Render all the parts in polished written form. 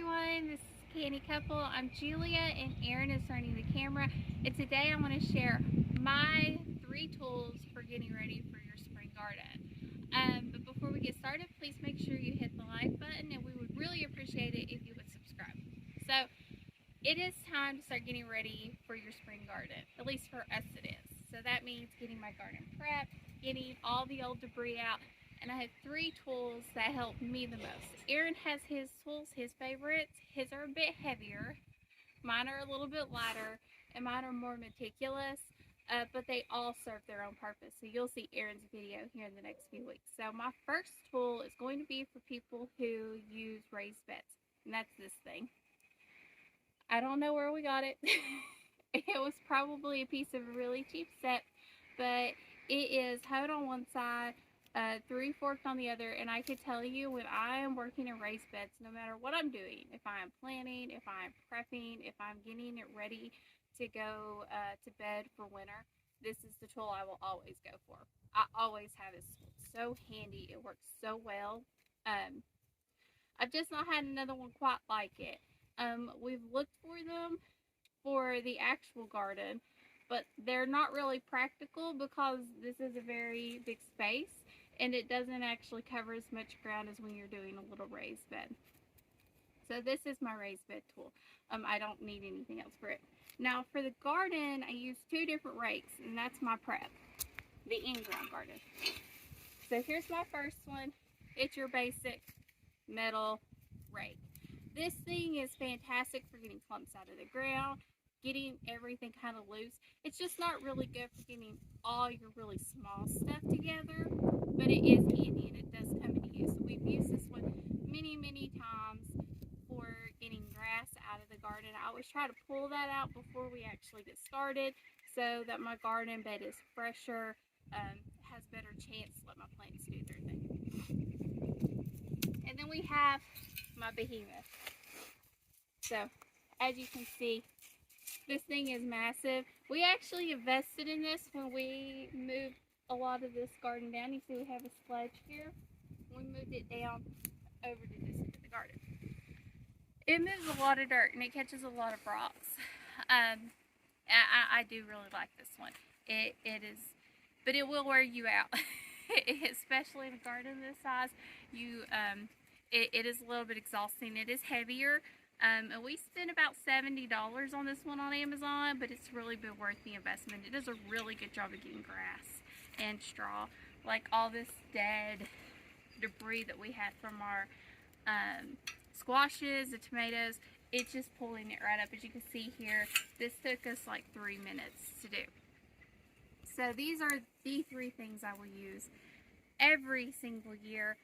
everyone, this is Canny Couple. I'm Julia and Aaron is running the camera, and today I want to share my 3 tools for getting ready for your spring garden. But before we get started, please make sure you hit the like button, and we would really appreciate it if you would subscribe. So it is time to start getting ready for your spring garden, at least for us it is. So that means getting my garden prepped, getting all the old debris out. And I have 3 tools that help me the most. Aaron has his tools, his favorites. His are a bit heavier. Mine are a little bit lighter, and mine are more meticulous, but they all serve their own purpose. So you'll see Aaron's video here in the next few weeks. So my first tool is going to be for people who use raised beds, and that's this thing. I don't know where we got it. It was probably a piece of a really cheap set, but it is hoed on one side, 3 forked on the other, and I could tell you when I am working in raised beds, no matter what I'm doing, if I'm planting, if I'm prepping, if I'm getting it ready to go to bed for winter, this is the tool I will always go for. I always have it. So handy. It works so well. I've just not had another one quite like it. We've looked for them for the actual garden, but they're not really practical because this is a very big space and it doesn't actually cover as much ground as when you're doing a little raised bed. So this is my raised bed tool. I don't need anything else for it. Now for the garden, I use 2 different rakes, and that's my prep, the in-ground garden. So here's my first one. It's your basic metal rake. This thing is fantastic for getting clumps out of the ground, getting everything kind of loose. It's just not really good for getting all your really small stuff together, but it is handy and it does come in use. We've used this one many times for getting grass out of the garden. I always try to pull that out before we actually get started so that my garden bed is fresher, has better chance to let my plants do their thing. And then we have my behemoth. So as you can see, this thing is massive. We actually invested in this when we moved a lot of this garden down. You see we have a sledge here. We moved it down over to this end of the garden. It moves a lot of dirt and it catches a lot of rocks. I do really like this one. It is, but it will wear you out, especially in a garden this size. It is a little bit exhausting. It is heavier. And we spent about $70 on this one on Amazon, but it's really been worth the investment. It does a really good job of getting grass and straw, like all this dead debris that we had from our squashes, the tomatoes. It's just pulling it right up. As you can see here, this took us like 3 minutes to do. So these are the 3 things I will use every single year,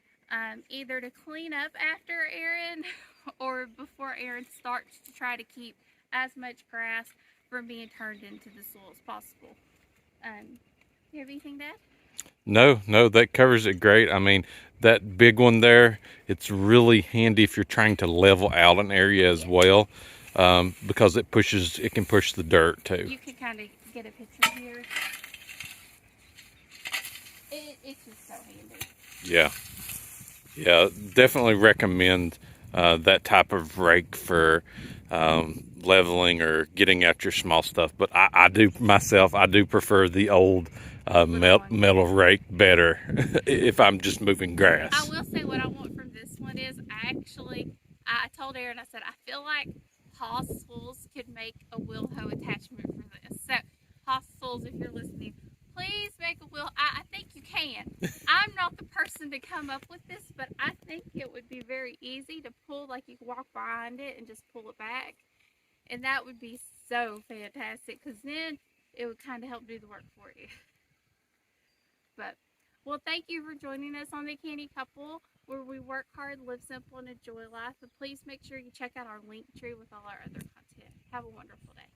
either to clean up after Aaron or before Aaron starts, to try to keep as much grass from being turned into the soil as possible. You have anything to add? No, that covers it great. I mean, that big one there, it's really handy if you're trying to level out an area as well, because it can push the dirt too. You can kind of get a picture here. It's just so handy. Yeah, definitely recommend that type of rake for leveling or getting out your small stuff. But I do prefer the old metal rake better if I'm just moving grass. I will say what I want from this one is I told Aaron, I said, I feel like Haas Tools could make a wheel hoe attachment for this. So Haas Tools, if you're listening, please make a wheel. I think you can. I'm not the person to come up with this, but I think it would be very easy to pull, like you can walk behind it and just pull it back. And that would be so fantastic, because then it would kind of help do the work for you. But, well, thank you for joining us on the Canny Couple, where we work hard, live simple, and enjoy life. And please make sure you check out our link tree with all our other content. Have a wonderful day.